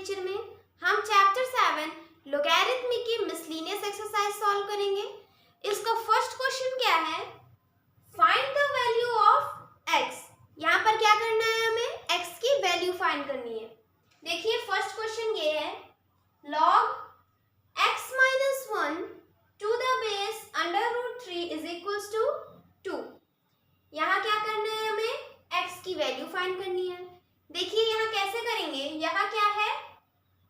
Lecture में हम chapter 7 logarithmic की मिसलेनियस एक्सरसाइज सॉल्व करेंगे। इसका फर्स्ट क्वेश्चन क्या है, find the value of x। यहाँ पर क्या करना है, हमें x की वैल्यू फाइंड करनी है। देखिए फर्स्ट क्वेश्चन ये है, log x minus 1 to the base under root 3 is equals to 2। यहाँ क्या करना है, हमें x की वैल्यू फाइंड करनी है। देखिए यहाँ कैसे करेंगे, यहाँ क्या है,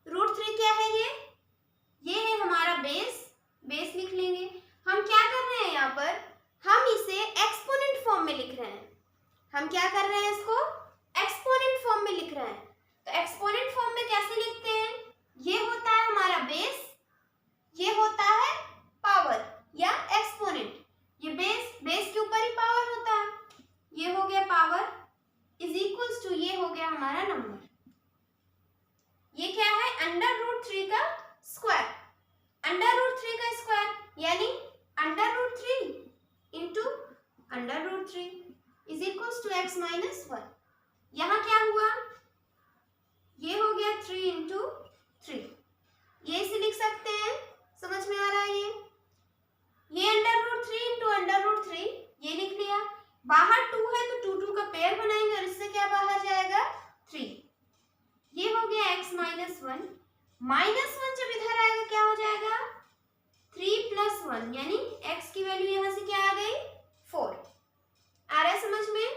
√3 क्या है, ये है हमारा बेस लिख लेंगे। हम क्या कर रहे हैं, यहाँ पर हम इसे एक्सपोनेंट फॉर्म में लिख रहे हैं। हम क्या कर रहे हैं, इसको एक्सपोनेंट फॉर्म में लिख रहे हैं। तो एक्सपोनेंट फॉर्म में कैसे लिखते हैं, ये होता है हमारा बेस, ये होता है पावर या एक्सपोनेंट। ये बेस के ऊपर ही पावर होता है, ये हो गया पावर इज इक्वल्स टू, ये हो गया हमारा नंबर। ये क्या है, √3 का स्क्वायर। √3 का स्क्वायर यानी √3 into √3 is equals to x minus 1। यहाँ क्या हुआ, ये हो गया 3 इंटू 3। ये इसे लिख सकते हैं, समझ में आ रहा है। ये √3 इंटू √3 ये लिख लिया। बाहर 2 है तो 2 2 का पेयर बनाएंगे और इससे क्या बाहर जाएगा, 3। ये हो गया x माइनस 1। माइनस 1 जब इधर आएगा क्या हो जाएगा, 3 प्लस 1 यानी x की वैल्यू यहाँ से क्या आ गई, 4। आ रहा है समझ में।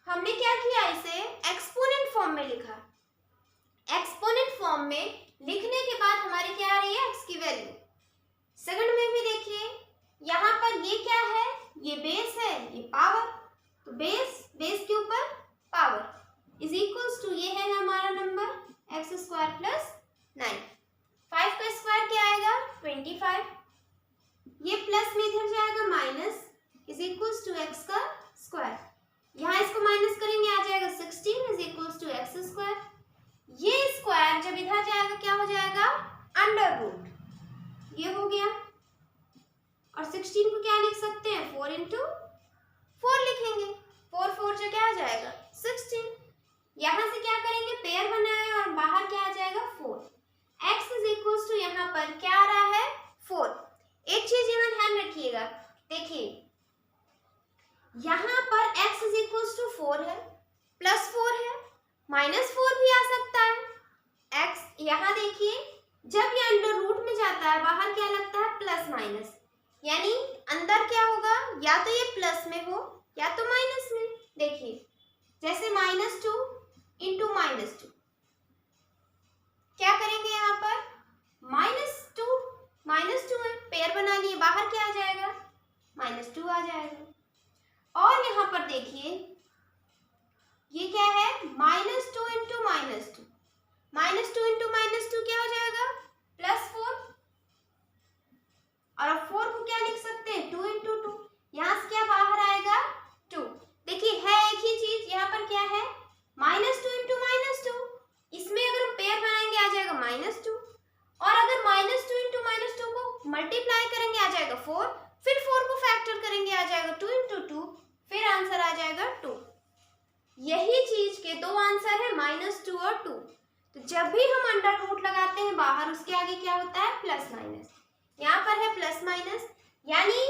हमने क्या किया, इसे एक्सपोनेंट फॉर्म में लिखा। एक्सपोनेंट फॉर्म में लिखने के बाद हमारी क्या आ रही है, x की वैल्यू। सेकंड में भी देखिए, यहाँ पर ये क्या है, ये बेस है, ये पावर। तो बेस के ऊपर पावर इज इक्वल्स टू, ये है हमारा नंबर x² प्लस 9। 5 का स्क्वायर क्या आएगा, 25। ये प्लस में इधर जाएगा minus is equals to x का स्क्वायर। यहाँ इसको माइनस करेंगे, आ जाएगा 16 इज इक्वल्स टू x²। ये स्क्वायर जब इधर जाएगा क्या हो जाएगा, √। ये हो गया। और 16 को क्या लिख सकते हैं, 4 इंटू 4 लिखेंगे। 4 4 से क्या आ जाएगा, 16। यहाँ से क्या करेंगे, पेयर बनाए और बाहर क्या आ जाएगा, 4। x इज इक्वल्स टू, यहाँ पर क्या आ रहा है, 4। एक चीज यहाँ ध्यान रखिएगा, देखिए यहाँ पर x इज इक्वल्स टू 4 है, प्लस 4 है, माइनस 4 भी आ सकता है। x यहाँ देखिए, जब ये √रूट में जाता है बाहर क्या लगता है, प्लस माइनस, यानी अंदर क्या होगा, या तो ये प्लस में हो या तो माइनस में। देखिए जैसे -2 इंटू -2, क्या करेंगे यहाँ पर, -2 है, पेयर बना लिए, बाहर क्या आ जाएगा, -2 आ जाएगा। और यहाँ पर देखिए ये क्या है, -2 इंटू -2, -2 इंटू -2 क्या हो जाएगा, +4। और अब 4 को क्या लिख सकते हैं, 2 इंटू 2, यहाँ से क्या बाहर आएगा, 2। देखिए है एक ही चीज, यहाँ पर क्या है, -2 इंटू -2, इसमें अगर हम पेयर बनाएंगे आ जाएगा -2। और अगर -2 इंटू -2 को मल्टीप्लाई करेंगे आ जाएगा 4, फिर 4 को फैक्टर करेंगे आ जाएगा 2 इंटू 2, फिर आंसर आ जाएगा 2। यही चीज के दो आंसर है, -2 और 2। तो जब भी हम √रूट लगाते हैं बाहर, उसके आगे क्या होता है, प्लस माइनस। यहाँ पर है प्लस माइनस, यानी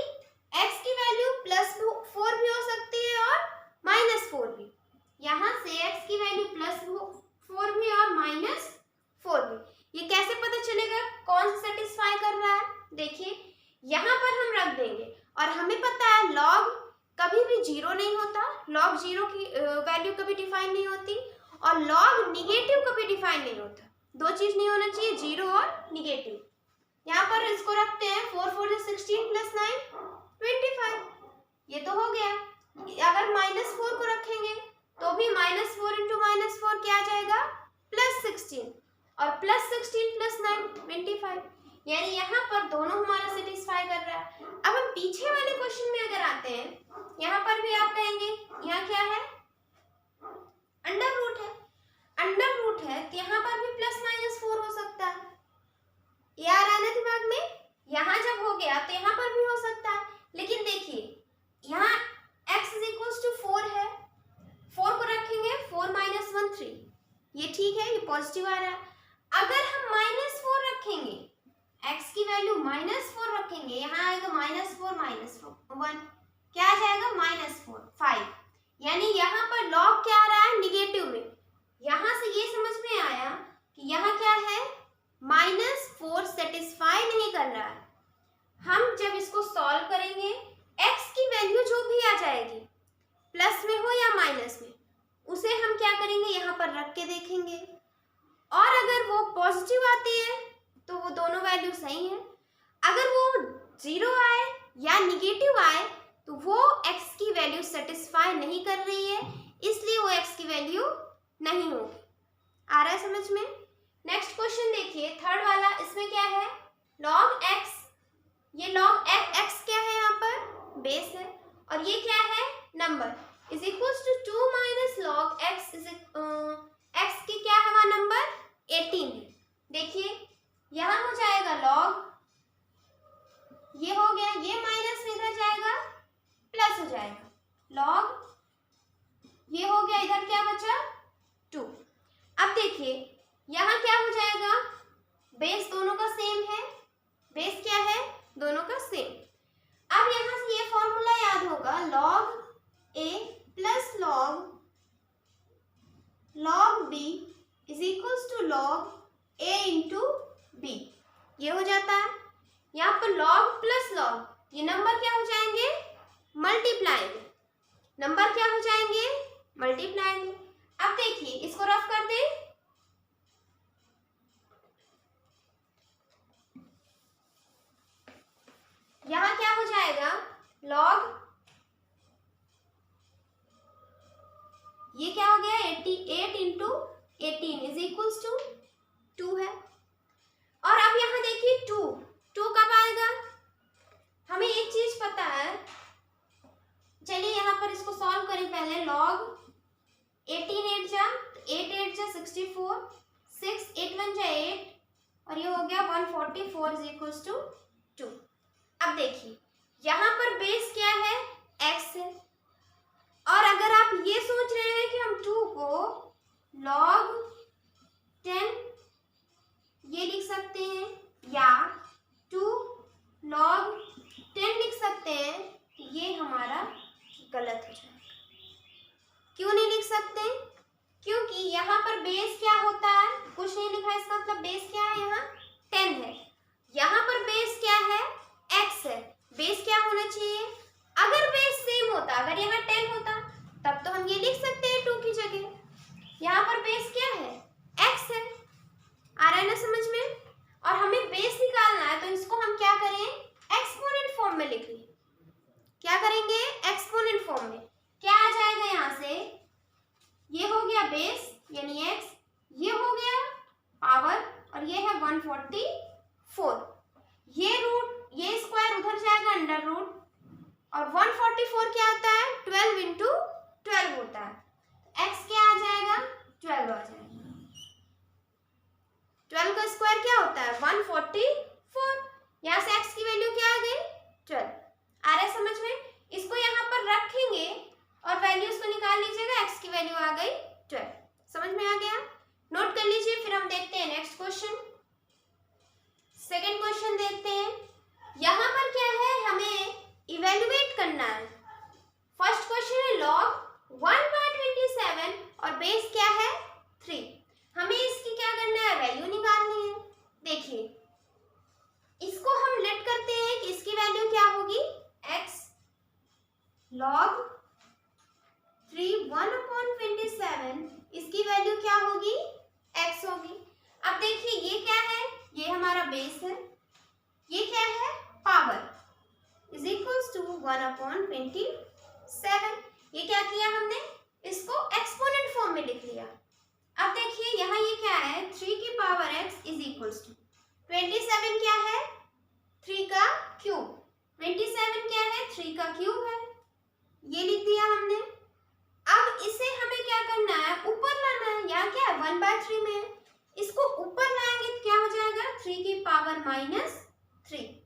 x की वैल्यू +4 भी हो सकती है और -4 भी। यहाँ से x की वैल्यू +4 भी और -4 भी। ये कैसे पता चलेगा कौन सा सेटिस्फाई कर रहा है, देखिए यहाँ पर हम रख देंगे। और हमें पता है लॉग कभी भी 0 नहीं होता, लॉग 0 की वैल्यू कभी डिफाइन नहीं होती, और लॉग निगेटिव कभी डिफाइन नहीं होता। दो चीज नहीं होना चाहिए, 0 और निगेटिव। यहाँ पर इसको रखते हैं, 4 4 16 प्लस 9 25। ये तो हो गया। अगर -4 को रखेंगे तो भी -4 इंटू -4 क्या आ जाएगा, +16, और +16 प्लस 9 25, यानी यहाँ पर दोनों हमारा सेटिस्फाई कर रहा है। अब हम पीछे वाले क्वेश्चन में अगर आते हैं, यहाँ पर भी आप कहेंगे यहाँ क्या है, √रूट है। √रूट है तो यहाँ पर भी +-4 हो सकता है। ये आ रहा है ना दिमाग में, यहाँ जब हो गया तो यहाँ पर भी हो सकता है। लेकिन देखिए यहाँ x इज इक्वल्स टू 4 है, 4 को रखेंगे, 4 - 1 3, ये ठीक है, ये पॉजिटिव आ रहा है। अगर हम -4 रखेंगे, x की वैल्यू -4 रखेंगे, यहाँ आएगा -4 क्या आ जाएगा -4 5, यानी यहाँ पर लॉग क्या आ रहा है निगेटिव में। यहाँ से ये समझ में आया कि यहाँ क्या है -4 सेटिस्फाई नहीं कर रहा है। हम जब इसको सॉल्व करेंगे x की वैल्यू जो भी आ जाएगी प्लस में हो या माइनस में, उसे हम क्या करेंगे यहाँ पर रख के देखेंगे, और अगर वो पॉजिटिव आती है तो वो दोनों वैल्यू सही है, अगर वो 0 आए या निगेटिव आए तो वो x की वैल्यू सेटिस्फाई नहीं कर रही है, इसलिए वो x की वैल्यू नहीं होगी। आ रहा है समझ में? नेक्स्ट क्वेश्चन देखिए, थर्ड वाला, इसमें क्या है log x, ये log x क्या है यहाँ पर बेस है, और ये क्या है number, is equals to 2 minus log x x की क्या है वहाँ नंबर 18 है। देखिए यहाँ हो जाएगा log, ये हो गया, ये माइनस में इधर जाएगा प्लस हो जाएगा log, ये हो गया, इधर क्या बचा 2। अब देखिए यहाँ क्या हो जाएगा, बेस दोनों का सेम है, बेस क्या है दोनों का सेम। अब यहाँ से ये फॉर्मूला याद होगा, log a plus log b is equals to log a into b, ये हो जाता है। यहाँ पर log प्लस log, ये नंबर क्या हो जाएंगे मल्टीप्लाई में, नंबर क्या हो जाएंगे मल्टीप्लाई में। अब देखिए इसको रफ कर दें, यहाँ क्या हो जाएगा log, ये क्या हो गया 88 इंटू 18 इज इक्वल्स टू 2 है। और अब यहाँ देखिए 2 कब आएगा, हमें एक चीज पता है, चलिए यहाँ पर इसको सॉल्व करें पहले। log 18 8 जा 64, 6 8 1 जा 8, और ये हो गया 144 इज इक्वल्स टू 2। अब देखिए यहाँ पर बेस क्या है x है, और अगर आप ये सोच रहे हैं कि हम 2 को log 10 ये लिख सकते हैं या 2 log 10 लिख सकते हैं, तो ये हमारा गलत हो जाएगा। क्यों नहीं लिख सकते? क्योंकि यहाँ पर बेस क्या होता है, कुछ नहीं लिखा, इसका मतलब बेस क्या है यहाँ 10 है, यहाँ पर बेस क्या है x है, बेस क्या होना चाहिए, अगर बेस सेम होता, अगर यहाँ 10 होता तब तो हम ये लिख सकते हैं 2 की जगह, यहाँ पर बेस क्या है x है। आ रहा है ना समझ में? और हमें बेस निकालना है तो इसको हम क्या करें एक्सपोनेंट फॉर्म में लिख लें। क्या करेंगे एक्सपोनेंट फॉर्म में, क्या आ जाएगा यहाँ से, ये हो गया बेस यानी x, ये हो गया पावर, और ये है 144, ये रूट, ये स्क्वायर उधर जाएगा अंडर रूट, और 144 क्या होता है 12 इंटू 12 होता है, x क्या आ जाएगा 12 आ जाएगा, 12 का स्क्वायर क्या होता है 144, यहाँ से x की वैल्यू क्या आ गई 12। आ रहा है समझ में? इसको यहाँ पर रखेंगे और वैल्यूज को निकाल लीजिएगा, x की वैल्यू आ गई 12। समझ में आ गया? नोट कर लीजिए, फिर हम देखते हैं नेक्स्ट क्वेश्चन। सेकंड क्वेश्चन देखते हैं, यहाँ पर क्या है हमें इवेल्युएट करना है। फर्स्ट क्वेश्चन है log 1/27 और बेस क्या है 3, हमें इसकी क्या करना है वैल्यू निकालनी है। देखिए इसको हम लेट करते हैं कि इसकी वैल्यू क्या होगी x log 3 1/27, इसकी वैल्यू क्या होगी x होगी। अब देखिए ये क्या है, ये हमारा बेस है, ये क्या है पावर इज इक्वल्स टू 1/27। ये क्या किया हमने, इसको एक्सपोनेंट फॉर्म में लिख लिया। अब देखिए यहाँ ये क्या है 3 की power x is equals to 27 क्या है 3 का क्यूब, 27 क्या है 3 का क्यूब है, ये लिख दिया हमने। अब इसे हमें क्या करना है ऊपर लाना है, यहाँ क्या है 1/3 में है, इसको ऊपर लाएंगे तो क्या हो जाएगा 3 की पावर -3।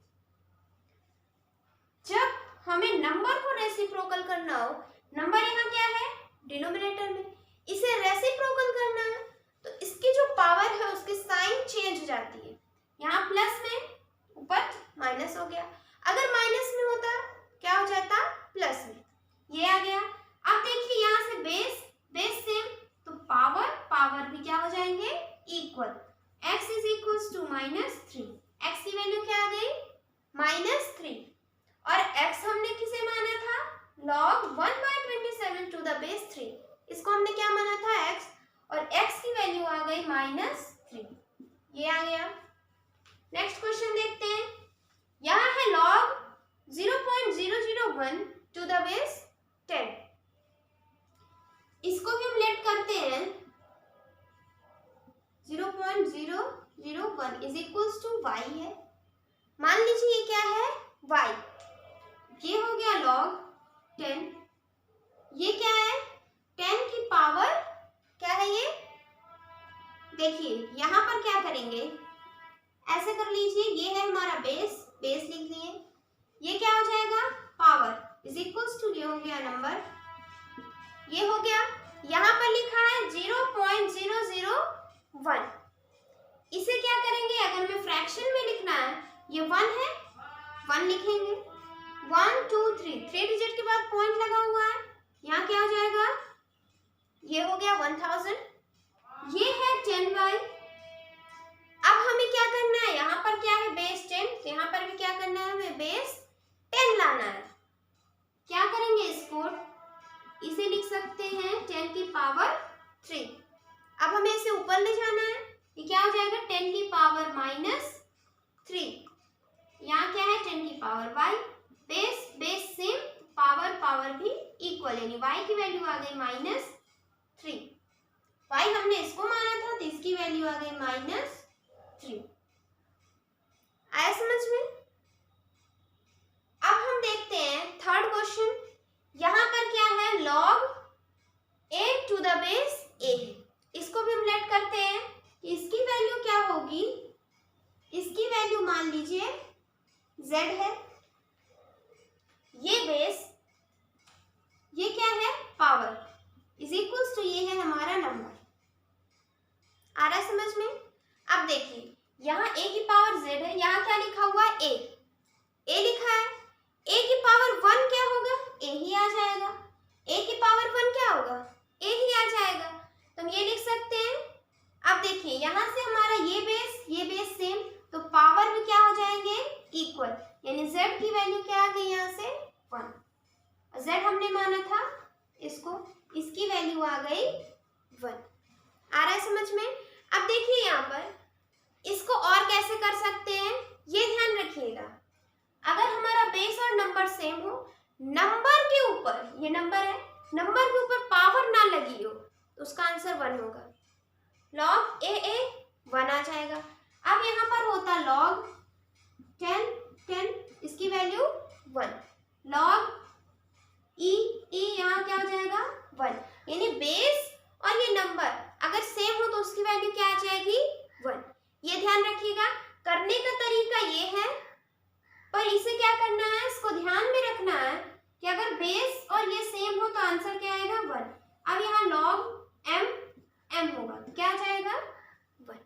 जब हमें नंबर को रेसिप्रोकल करना हो, नंबर यहाँ क्या है डिनोमिनेटर में, इसे रेसिप्रोकल करना है तो इसकी जो पावर है उसकी साइन चेंज हो जाती है। यहाँ प्लस में, ऊपर माइनस हो गया। अगर माइनस में होता क्या हो जाता, प्लस में। ये आ गया। अब देखिए यहाँ से बेस बेस सेम, तो पावर पावर भी क्या हो जाएंगे, equal. x is equal to -3। x की वैल्यू क्या आ गई, -3। और x हमने किसे माना था, log 1/27 टू द बेस 3। इसको हमने क्या माना था, x, और x की वैल्यू आ गई -3। ये आ गया। नेक्स्ट क्वेश्चन देखते हैं। यहाँ है log 0.001 टू द बेस 10। इसको भी हम लेट करते हैं। 0.001 इज इक्वल्स टू y है। मान लीजिए ये क्या है, y। ये हो गया log 10। ये क्या है, 10 की पावर क्या है ये, देखिए यहाँ पर क्या करेंगे, ऐसे कर लीजिए। ये है हमारा बेस, बेस लिख लिए। ये क्या हो जाएगा, पावर इज इक्वल्स टू, ये हो गया नंबर, ये हो गया। यहाँ पर लिखा है 0.001। इसे क्या करेंगे, अगर हमें फ्रैक्शन में लिखना है, ये 1 है, 1 लिखेंगे। 1 2 3 डिजिट के बाद पॉइंट लगा हुआ है। यहाँ क्या हो जाएगा, ये हो गया 1000। ये है 10y। अब हमें क्या करना है, यहाँ पर क्या है, बेस 10, यहाँ पर भी क्या करना है, हमें बेस 10 लाना है। क्या करेंगे, इसको इसे लिख सकते हैं 10 की पावर 3। अब हमें इसे ऊपर ले जाना है। ये क्या हो जाएगा, 10 की पावर -3। यहाँ क्या है, 10 की power y। Base base same, power power भी इक्वल, यानी y की वैल्यू आ गई -3। y हमने इसको माना था, तो इसकी वैल्यू आ गई -3। आया समझ में। अब हम देखते हैं थर्ड क्वेश्चन। यहाँ पर क्या है, log a to the base a है। इसको भी हम लेट करते हैं। इसकी वैल्यू क्या होगी, इसकी वैल्यू मान लीजिए z है। ये बेस, ये क्या है, पावर इज इक्वल्स टू, ये है हमारा नंबर। आ रहा है समझ में। अब देखिए यहाँ a की पावर z है, यहाँ क्या लिखा हुआ है, a लिखा है। a की पावर 1 क्या होगा, a ही आ जाएगा। a की पावर 1 क्या होगा, a ही आ जाएगा। तो हम ये लिख सकते हैं। अब देखिए यहाँ से हमारा ये बेस सेम, तो पावर भी क्या हो जाएंगे, इक्वल, यानी z की वैल्यू क्या आ गई, यहाँ से 1। z हमने माना था इसको, इसकी वैल्यू आ गई 1। आ रहा है समझ में। अब देखिए यहाँ पर इसको और कैसे कर सकते हैं, ये ध्यान रखिएगा। अगर हमारा बेस और नंबर सेम हो, नंबर के ऊपर, ये नंबर है, नंबर के ऊपर पावर ना लगी हो, तो उसका आंसर 1 होगा। log a 1 आ जाएगा। अब यहाँ पर होता log 10, इसकी वैल्यू 1। log e यहाँ क्या हो जाएगा, 1। यानी बेस और ये नंबर अगर सेम हो तो उसकी वैल्यू क्या आ जाएगी, 1। ये ध्यान रखिएगा। करने का तरीका ये है, पर इसे क्या करना है, इसको ध्यान में रखना है कि अगर बेस और ये सेम हो तो आंसर क्या आएगा, 1। अब यहाँ log m होगा, तो क्या आ जाएगा, 1।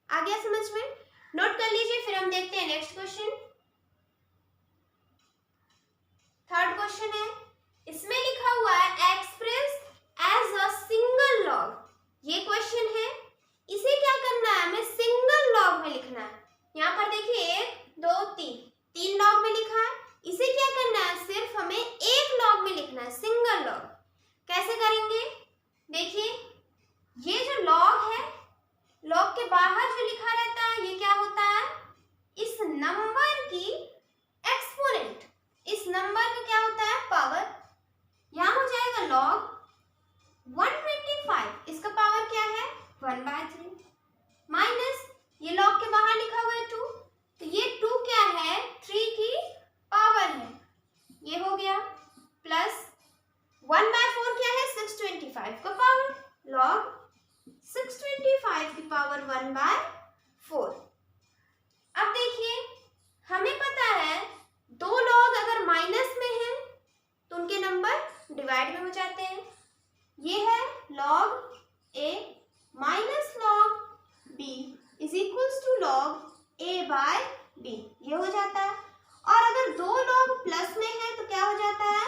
आ गया समझ में। नोट कर लीजिए, फिर हम देखते हैं नेक्स्ट क्वेश्चन। थर्ड क्वेश्चन है, इसमें लिखा हुआ है express as a single log. ये क्वेश्चन है, इसे क्या करना है, हमें सिंगल लॉग में लिखना है। यहाँ पर देखिए 1 2 3 लॉग में लिखा है। इसे क्या करना है, सिर्फ हमें एक लॉग में लिखना है, सिंगल लॉग। कैसे करेंगे, देखिए ये जो लॉग है, लॉग के बाहर जो लिखा रहता है, ये क्या होता है, इस नंबर की एक्सपोनेंट, इस नंबर का क्या होता है, पावर। यहाँ हो जाएगा log 125, इसका पावर क्या है, 1/3, माइनस ये log के बाहर लिखा हुआ है 2, तो ये 2 क्या है, 3 की पावर है, ये हो गया, प्लस 1/4 क्या है, 625 का पावर, log 625 की पावर 1/4। अब देखिए हमें पता है 2 लॉग अगर माइनस में हैं तो उनके नंबर डिवाइड में हो जाते हैं। ये है log a minus log b is equals to log a by b, ये हो जाता है। और अगर दो log प्लस में है तो क्या हो जाता है,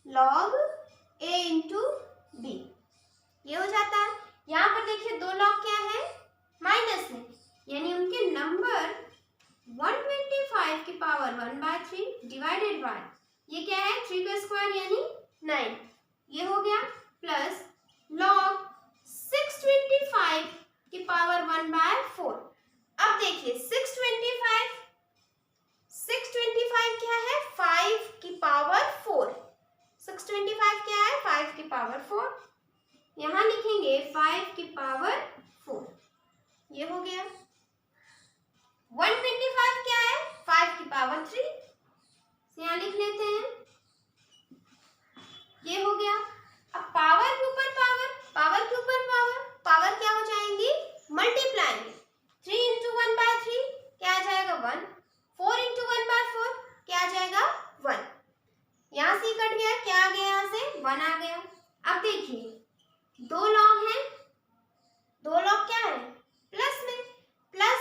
log a इंटू b, ये हो जाता है। यहाँ पर देखिए दो log क्या है, माइनस में, यानी उनके नंबर 125 की पावर 1/3 डिवाइडेड बाय, ये क्या है 3 का स्क्वायर यानी 9, ये हो गया, प्लस log 625 की पावर 1/4। अब देखिए 625 क्या है, 5 की पावर 4, 625 क्या है 5 की पावर 4, यहाँ लिखेंगे 5 की पावर 4, ये हो गया। 125 क्या है 5 की पावर 3, यहाँ लिख लेते हैं, ये हो गया। अब पावर के ऊपर पावर, पावर के ऊपर पावर, पावर क्या हो जाएंगी, मल्टीप्लाई में, 3 इंटू 1/3 क्या आ जाएगा 1, 4 इंटू 1/4 क्या आ जाएगा 1, यहाँ से कट गया, क्या आ गया, यहाँ से 1 आ गया। अब देखिए दो लॉग हैं, दो लॉग क्या है प्लस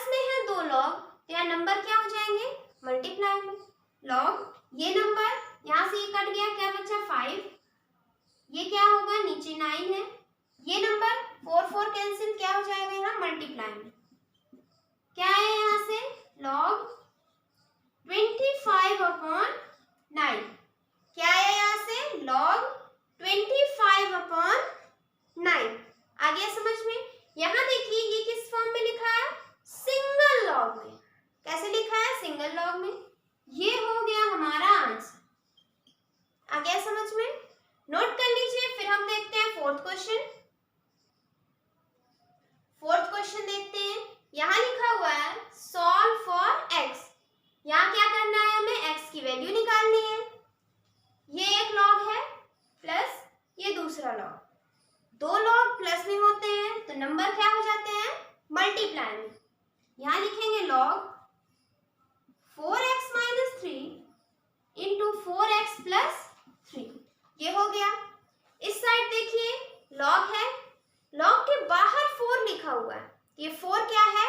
में है दो लॉग, तो यहाँ नंबर क्या हो जाएंगे, मल्टीप्लाई में, लॉग ये नंबर, यहाँ से ये कट गया, क्या बचा 5, ये क्या होगा नीचे 9 है, ये नंबर 4 कैंसिल, क्या हो जाएगा यहाँ मल्टीप्लाई में, क्या है यहाँ से log 25/9, क्या है यहाँ से log 25/9, आ गया समझ में। यहाँ देखिए ये किस फॉर्म में लिखा है, सिंगल लॉग में, कैसे लिखा है सिंगल लॉग में, ये हो गया हमारा आंसर, आ गया समझ में, नोट कर लीजिए। फिर हम देखते हैं फोर्थ क्वेश्चन। फोर्थ क्वेश्चन देखते हैं, यहाँ लिखा हुआ है सॉल्व फॉर x, यहाँ क्या करना है, हमें x की वैल्यू निकालनी है, ये एक लॉग है प्लस ये दूसरा लॉग, दो लॉग प्लस में होते हैं तो नंबर क्या हो जाते हैं मल्टीप्लाई में, यहाँ लिखेंगे log 4x - 3 इंटू 4x + 3, ये हो गया। इस साइड देखिए log है, log के बाहर 4 लिखा हुआ है, ये 4 क्या है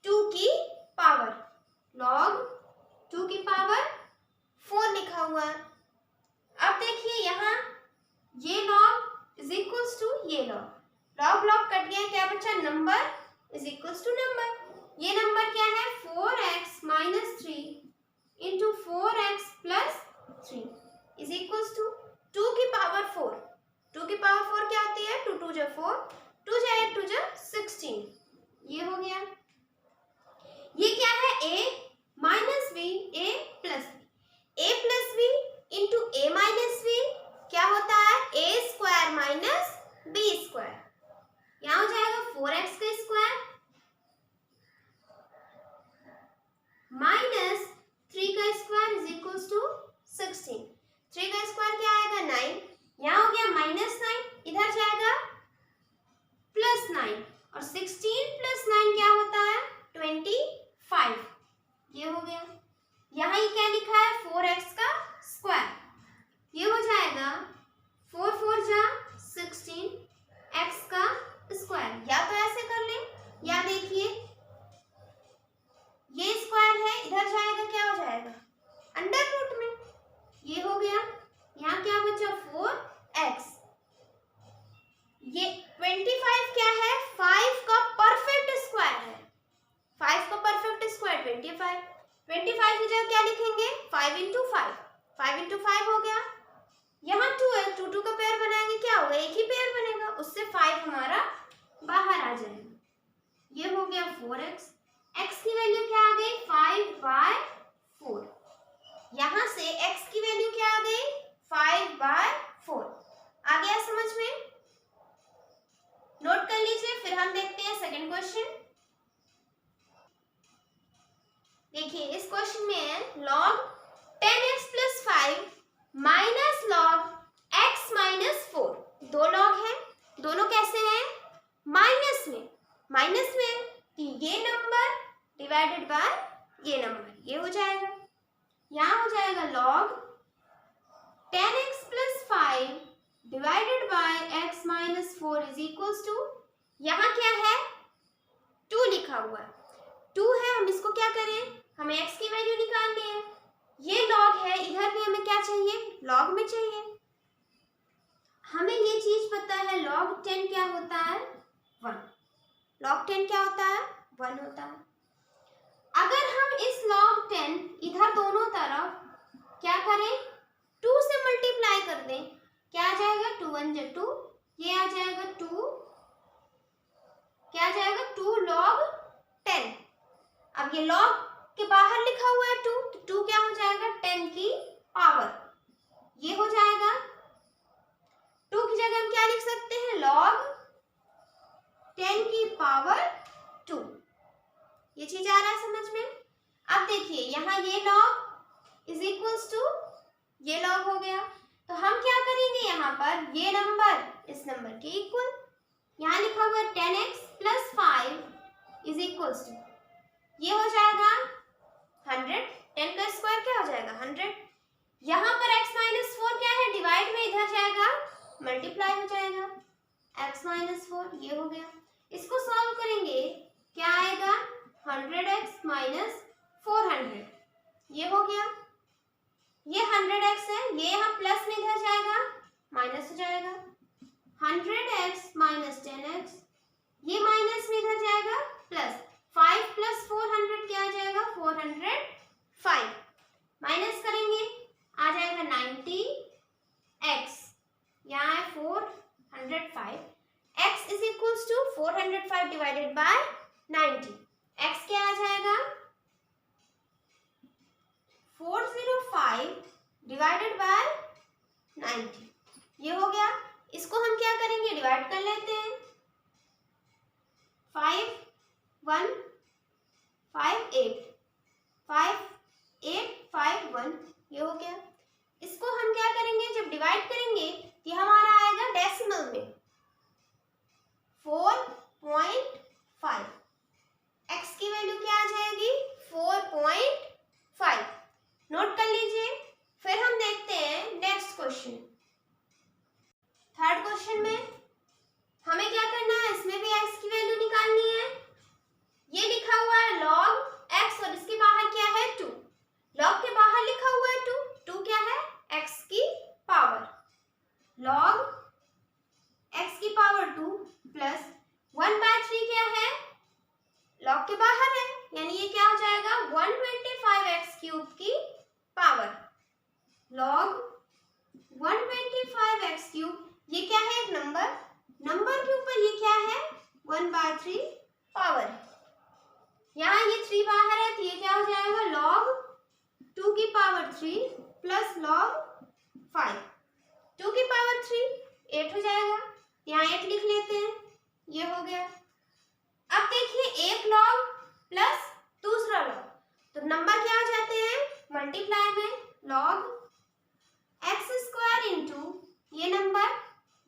2 की पावर, log 2 की पावर 4 लिखा हुआ है। अब देखिए यहाँ ये log इज इक्वल्स टू ये log कट गया, क्या बचा number is equals to number, ये नंबर क्या है 4x - 3 into 4x + 3 is equals to 2 की पावर 4, 2 की पावर 4 क्या होती है 2 × 2 = 4, 2 × 8 = 16, ये हो गया। ये क्या है a - b, a + b, a + b into a - b क्या होता है a² - b², यहाँ हो जाएगा 4x² minus 3² is equals to 16, 3² क्या आएगा 9, यहाँ हो गया -9, इधर जाएगा +9, और 16 + 9 क्या होता है 25, ये हो गया। यहाँ ये क्या लिखा है 4x², ये हो जाएगा 4 × 4 = 16 x², या तो ऐसे कर ले, या देखिए ये स्क्वायर है, इधर जाएगा क्या हो जाएगा अंडर रूट में, ये हो गया। यहाँ क्या बचा 4x, ये 25 क्या है 5 का परफेक्ट स्क्वायर है, 5 का परफेक्ट स्क्वायर 25, 25 की जगह क्या लिखेंगे 5 × 5, 5 × 5 हो गया। यहाँ 2 है, 2 2 का पेयर बनाएंगे क्या होगा एक ही पेयर बनेगा, उससे 5 हमारा बाहर आ जाएगा, ये हो गया 4x, x की वैल्यू क्या आ गई 5/4, यहाँ से x की वैल्यू क्या आ गई 5/4, आ गया समझ में, नोट कर लीजिए। फिर हम देखते हैं सेकंड क्वेश्चन। देखिए इस क्वेश्चन में है log 10x + 5 minus log x - 4, दो लॉग हैं, दोनों कैसे हैं माइनस में कि ये नंबर डिवाइडेड बाय ये नंबर, ये हो जाएगा, यहाँ हो जाएगा log 10x + 5 divided by x - 4 is equals to, यहाँ क्या है लिखा हुआ है, 2 है, हम इसको क्या करें, हमें x की वैल्यू निकालनी है। ये log है, इधर भी हमें क्या चाहिए, log में चाहिए। हमें ये चीज पता है log 10 क्या होता है, 1। log 10 क्या होता है, 1 होता है। अगर हम इस log 10 इधर दोनों तरफ क्या करें, 2 से मल्टीप्लाई कर दें, क्या आ जाएगा, 2 1 जा 2, ये आ जाएगा 2, क्या आ जाएगा, 2 log 10। अब ये log के बाहर लिखा हुआ है 2, तो 2 क्या हो जाएगा, 10 की पावर, ये हो जाएगा। 2 की जगह हम क्या लिख सकते हैं, log 10 की पावर 2। ये चीज आ रहा है समझ में। अब देखिए यहाँ ये log इज इक्वल्स टू ये log हो गया, तो हम क्या करेंगे, यहाँ पर ये नंबर इस नंबर के इक्वल, यहाँ लिखा हुआ है 10x plus 5 is equals to, ये हो जाएगा 100, 10 का स्क्वायर क्या हो जाएगा, 100। यहाँ पर x माइनस 4 क्या है, डिवाइड में इधर जाएगा, मल्टीप्लाई हो जाएगा, x माइनस 4, ये हो गया। इसको सॉल्व करेंगे, क्या आएगा, 100x माइनस 400, ये हो गया। ये 100x है, ये यहाँ प्लस में इधर जाएगा, माइनस हो जाएगा, 100x माइनस 10x, ये माइनस में इधर जाएगा, प्लस 5 प्लस 400 क्या आ जाएगा, 405, माइनस करेंगे आ जाएगा 90x, यहाँ है 405, x is equals to 405 divided by 90, x क्या आ जाएगा, 405 डिवाइडेड बाय 90, ये हो गया। इसको हम क्या करेंगे, डिवाइड कर लेते हैं, 5 1 5 8 5 8 5 1, ये हो गया। इसको हम क्या करेंगे, जब डिवाइड करेंगे ये हमारा आएगा डेसिमल में 4.5, x की वैल्यू क्या आ जाएगी, 4.5, नोट कर लीजिए। फिर हम देखते हैं नेक्स्ट क्वेश्चन, थर्ड क्वेश्चन में हमें क्या करना है, इसमें भी x की वैल्यू निकालनी है। ये लिखा हुआ है log x और इसके बाहर क्या है, 2, log के बाहर लिखा हुआ है 2, 2 क्या है, x की पावर, log x की पावर 2 प्लस 1/3 क्या है, log के बाहर है, यानी ये क्या हो जाएगा, 125x क्यूब की पावर, log 125x क्यूब, ये क्या है, एक नंबर, नंबर के ऊपर ये क्या है, 1/3 पावर, यहाँ ये 3 बाहर है, तो ये क्या हो जाएगा, log 2 की पावर 3 प्लस log 5, 2 की पावर 3 8 हो जाएगा, यहाँ 8 लिख लेते हैं, ये हो गया। अब देखिए एक log प्लस दूसरा log, तो नंबर क्या हो जाते हैं, मल्टीप्लाई में, log x स्क्वायर इंटू ये number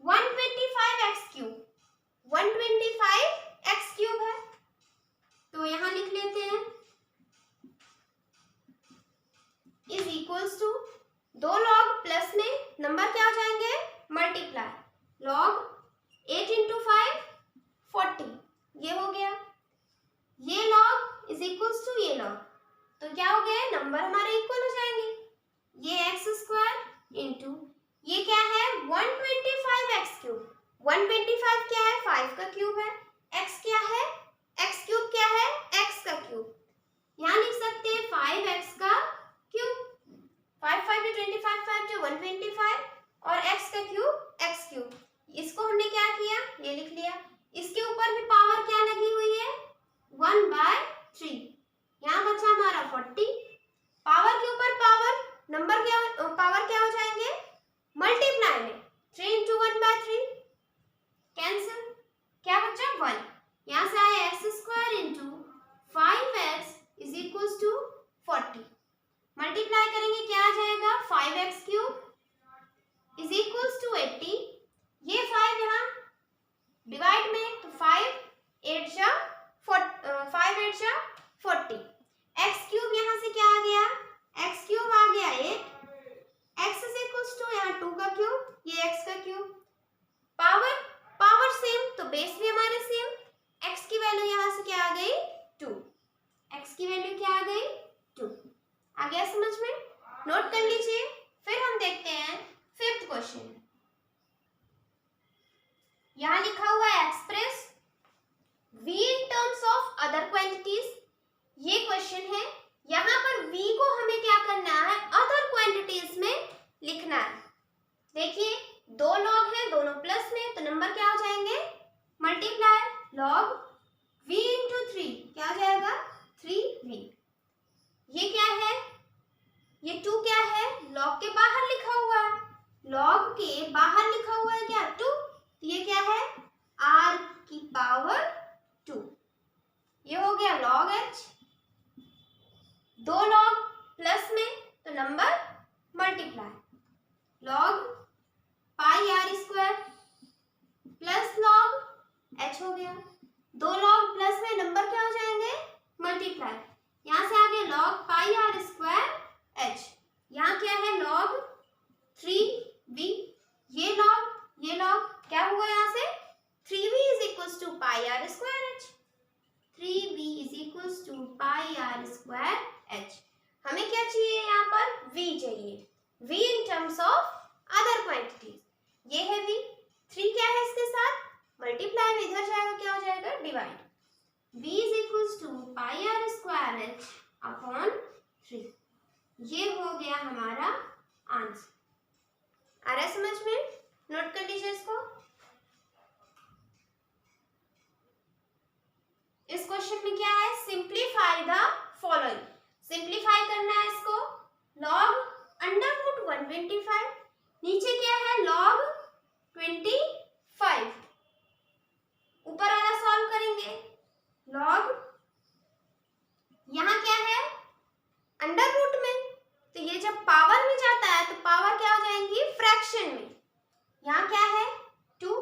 125x cube, 125x cube है, तो यहाँ लिख लेते हैं is equals to, 2 log plus में नंबर क्या हो जाएंगे, मल्टीप्लाई, log 8 इंटू 5 40, ये हो गया। ये log इज इक्वल्स टू ये log, तो क्या हो गया, नंबर हमारे इक्वल हो जाएंगे। ये x स्क्वायर इंटू ये क्या है, 125x क्यूब, 125 क्या है, 5 का क्यूब है, x क्या है, x क्यूब क्या है, x का क्यूब, यहाँ लिख सकते हैं 5x का क्यूब, 5 5 25, 5 जो 125 और x का क्यूब x क्यूब, इसको हमने क्या किया, ये लिख लिया। इसके ऊपर भी पावर क्या लगी हुई है, 1/3, यहाँ बचा हमारा 40, पावर के ऊपर पावर, नंबर क्या, पावर क्या हो जाएंगे, मल्टीप्लाई में 3 इंटू 1/3 कैंसिल, क्या बचा 1, यहाँ से आया x square into 5x is equals to 40, multiply करेंगे क्या आ जाएगा, 5x cube is equals to 80, ये 5 यहाँ डिवाइड में, तो 5 8 जा 40, x क्यूब यहाँ से क्या आ गया, x क्यूब आ गया 8, x इज इक्वल्स टू यहाँ 2 का क्यूब, ये x का क्यूब, पावर पावर सेम, तो बेस भी हमारे सेम, यहाँ लिखा हुआ है express v in terms of other quantities, ये क्वेश्चन है। यहाँ पर v को हमें क्या करना है, अदर क्वांटिटीज में लिखना है। देखिए दो लॉग हैं, दोनों प्लस में, तो नंबर क्या हो जाएंगे, मल्टीप्लाई लॉग v इंटू 3 क्या हो जाएगा 3v। ये क्या है, ये 2 क्या है, लॉग के बाहर लिखा हुआ है, लॉग के बाहर लिखा हुआ है क्या 2, ये क्या है r की पावर 2, ये हो गया log h। दो लॉग प्लस में तो नंबर मल्टीप्लाई log पाई r square plus log h हो गया। दो लॉग प्लस में नंबर क्या हो जाएंगे मल्टीप्लाई, यहाँ से आगे log पाई r स्क्वायर h, यहाँ क्या है log 3v, ये log क्या हुआ, यहाँ से 3v is equals to pi r square h, 3v is equals to pi r square h। हमें क्या चाहिए, यहाँ पर v चाहिए, v in terms of other quantities, ये है v। 3 क्या है इसके साथ मल्टीप्लाई में इधर जाएगा, क्या हो जाएगा divide, v is equals to pi r square h upon 3, ये हो गया हमारा आंसर। आ रहा है समझ में, नोट कर लीजिए इसको। इस क्वेश्चन में क्या है, सिंप्लीफाई द फॉलोइंग, सिंप्लीफाई करना है इसको, log अंडर रूट 125, नीचे क्या है log 25, ऊपर वाला सॉल्व करेंगे, log यहाँ क्या है अंडर रूट में, तो ये जब पावर में जाता है तो पावर क्या हो जाएंगी फ्रैक्शन में, यहाँ क्या है 2,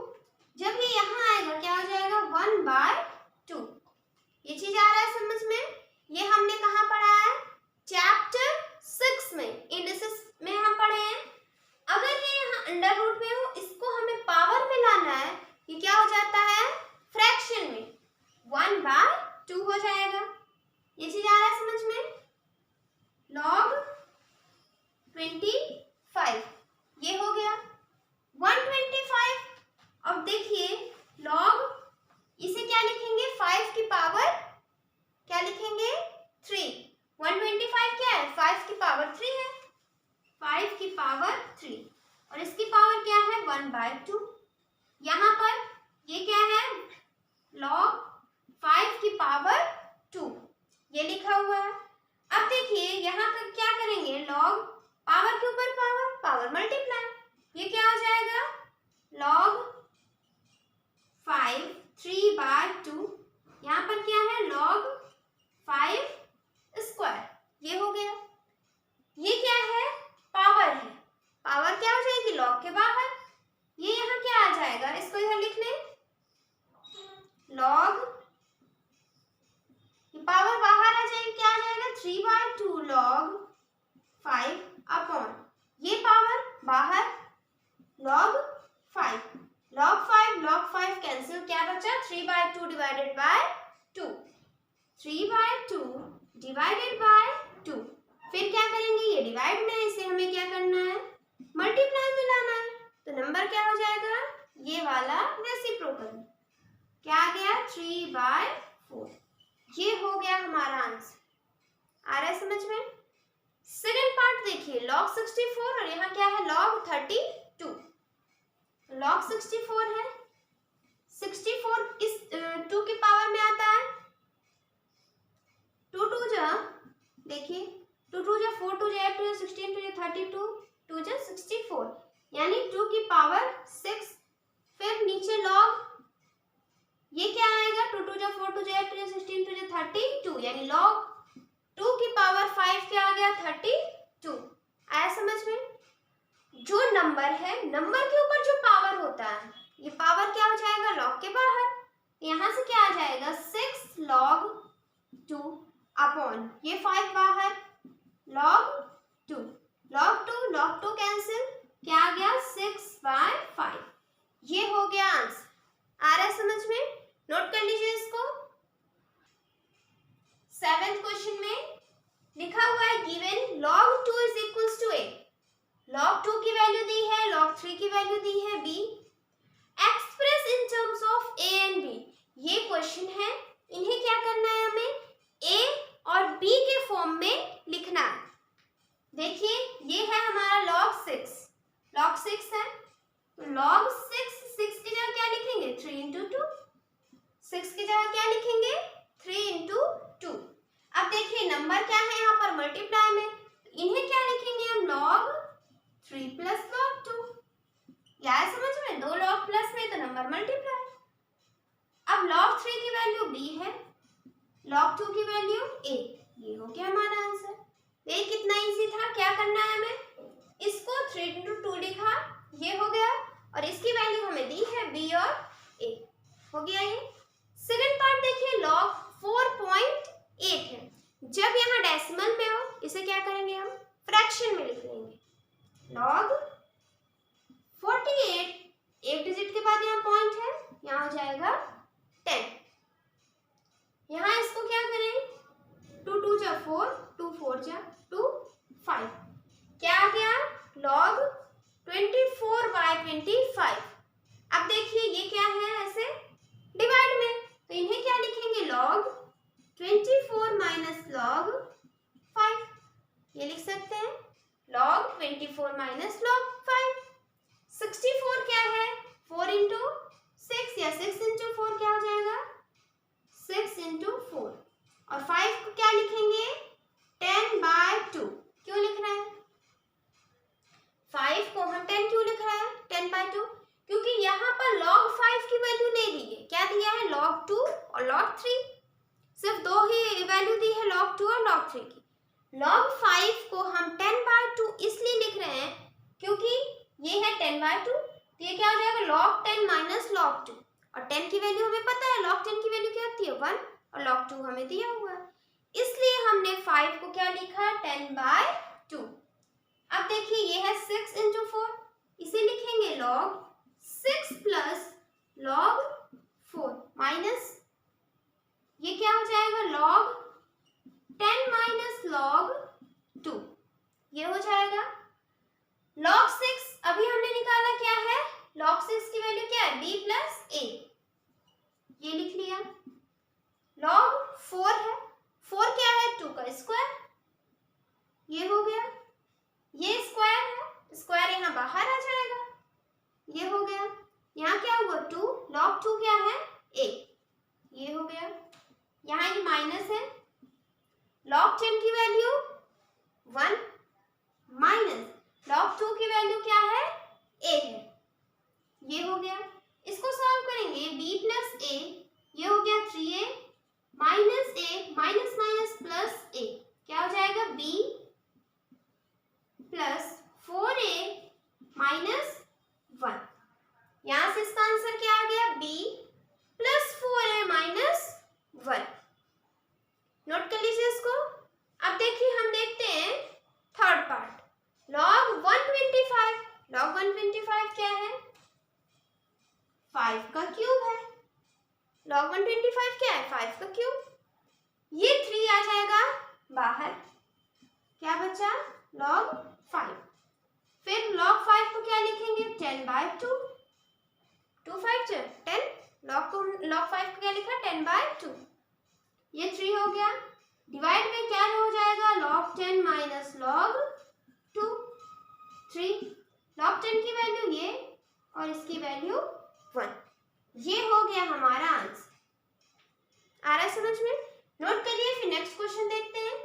जब ये यहाँ आएगा क्या हो जाएगा 1/2, ये चीज आ रहा है समझ में। ये हमने कहाँ पढ़ा है, चैप्टर 6 में, इंडिसेस में हम पढ़े हैं। अगर ये यहाँ अंडर रूट में हो, इसको हमें पावर में लाना है, ये क्या हो जाता है फ्रैक्शन में, 1/2 हो जाएगा, ये चीज आ रहा है समझ में। log 25 ये हो गया 125। अब देखिए log, इसे क्या लिखेंगे 5 की पावर क्या लिखेंगे 3, 125 क्या है 5 की पावर 3 है, 5 की पावर 3, और इसकी पावर क्या है 1/2। यहाँ पर ये क्या है log 5 की पावर 2, ये लिखा हुआ है। अब देखिए यहाँ पर क्या करेंगे, log पावर के ऊपर पावर, पावर मल्टीप्लाई, ये क्या हो जाएगा log 5 3/2, यहाँ पर क्या है log 5 स्क्वायर, ये हो गया। ये क्या है पावर है, पावर क्या हो जाएगी log के बाहर, ये यहाँ क्या आ जाएगा, इसको इधर लिख लें log, ये पावर बाहर आ जाएगी, क्या आ जाएगा 3/2 log 5 अपॉन, ये पावर बाहर log 5, log 5 कैंसिल, क्या बचा 3/2 डिवाइडेड बाय 2, 3/2 डिवाइडेड बाय 2, फिर क्या करेंगे, ये डिवाइड में है, इसे हमें क्या करना है मल्टीप्लाई में लाना है, तो नंबर क्या हो जाएगा ये वाला रेसिप्रोकल, क्या आ गया 3/4, ये हो गया हमारा आंसर। आ रहा है समझ में। सेकंड पार्ट देखिए log 64 और यहाँ क्या है log 32, log 64 है, 64 किस 2 की पावर में आता है, 2 2 जा, देखिए 2 2 जा 4 2 जा 8 2 जा 16 2 जा 32 2 जा 64, यानी 2 की पावर 6, फिर नीचे log, ये क्या आएगा 2 2 जा 4 2 जा 8 2 जा 16 2 जा 32, यानी log 2 की पावर 5 क्या आ गया 32। आया समझ में। जो नंबर है, नंबर के ऊपर जो पावर होता है, ये पावर क्या हो जाएगा log के बाहर, यहाँ से क्या आ जाएगा 6 log 2 अपॉन, ये 5 बाहर log 2, log 2 कैंसिल, क्या आ गया 6/5, ये हो गया आंसर। आ रहा है समझ में, नोट कर लीजिए इसको। 7th क्वेश्चन में लिखा हुआ है given log 2 is equals to a, log 2 की वैल्यू दी है, log 3 की वैल्यू दी है b, express in terms of A and B. ये क्वेश्चन है, इन्हें क्या करना है, हमें ए और बी के फॉर्म में लिखना है। देखिए ये है हमारा log 6, log 6 है तो log 6 की जगह क्या लिखेंगे 3 इंटू 2, 6 की जगह क्या लिखेंगे 3 इंटू 2। अब देखिए नंबर क्या है यहाँ पर मल्टीप्लाई में, इन्हें क्या लिखेंगे हम log 3 प्लस log 2। क्या है समझ में, दो log प्लस में तो नंबर मल्टीप्लाई। अब log 3 की वैल्यू b है, log 2 की वैल्यू a, ये हो गया हमारा आंसर। ये कितना इजी था, क्या करना है हमें, इसको 3 इंटू 2 लिखा, ये हो गया, और इसकी वैल्यू हमें दी है b और a, हो गया ये। सेकंड पार्ट देखिए log 4.8 है, जब यहाँ डेसिमल में हो इसे क्या करेंगे हम फ्रैक्शन में लिख लेंगे। log 48, एक डिजिट के बाद यहाँ पॉइंट है, यहाँ हो जाएगा 10। यहाँ इसको क्या करें, 2 2 जा 4, 2 4 जा 2, 5, क्या आ गया log 24/25। अब देखिए ये क्या है, ऐसे डिवाइड में, तो इन्हें क्या लिखेंगे log 24 माइनस log 5, ये लिख सकते हैं log 24 माइनस log 5। 64 क्या है 4 इंटू 6 या 6 इंटू 4 क्या हो जाएगा 6 इंटू 4, और 5 को क्या लिखेंगे 10/2। क्यों लिख रहे हैं 5 को हम 10 क्यों लिख रहे हैं 10/2, क्योंकि यहाँ पर log 5 की वैल्यू नहीं दी है, क्या दिया है log 2 और log 3, सिर्फ दो ही वैल्यू दी है log 2 और log 3 की। log 5 को हम 10/2 इसलिए लिख रहे हैं क्योंकि ये है 10/2, तो ये क्या हो जाएगा log 10 माइनस log 2, और 10 की वैल्यू हमें पता है, log 10 की वैल्यू क्या होती है 1, और log 2 हमें दिया हुआ है, इसलिए हमने 5 को क्या लिखा 10/2। अब देखिए ये है 6 इंटू 4, इसे लिखेंगे log 6 प्लस log 4 माइनस ये क्या हो जाएगा log 10 माइनस log 2, ये हो जाएगा log 6। अभी हमने निकाला क्या है log 6 की वैल्यू क्या है b प्लस a, ये लिख लिया। log 4 है, 4 क्या है 2 का स्क्वायर, ये हो गया, ये स्क्वायर है, स्क्वायर यहाँ बाहर आ जाएगा, ये हो गया, यहाँ क्या हुआ 2, log 2 क्या है a, ये हो गया, यहाँ ये माइनस है, log 10 की वैल्यू 1 माइनस log 2 की वैल्यू क्या है a है, ये हो गया। इसको सॉल्व करेंगे b प्लस a, ये हो गया 3a minus a minus minus plus a, क्या हो जाएगा b प्लस 4a माइनस 1, यहाँ से इसका आंसर क्या आ गया b plus 4a minus 1। Note कर लीजिए इसको। अब देखिए हम देखते हैं थर्ड पार्ट log 125। log 125 क्या है 5 का क्यूब है, log 125 क्या है 5 का क्यूब, ये 3 आ जाएगा बाहर, क्या बचा log 5, फिर log 5 को क्या लिखेंगे 10/2, 2 5 10, log 5 को क्या लिखा 10/2, ये 3 हो गया, डिवाइड में क्या हो जाएगा log 10 माइनस log 2, 3, log 10 की वैल्यू ये और इसकी वैल्यू 1, ये हो गया हमारा आंसर। आ रहा है समझ में, नोट करिए। फिर नेक्स्ट क्वेश्चन देखते हैं।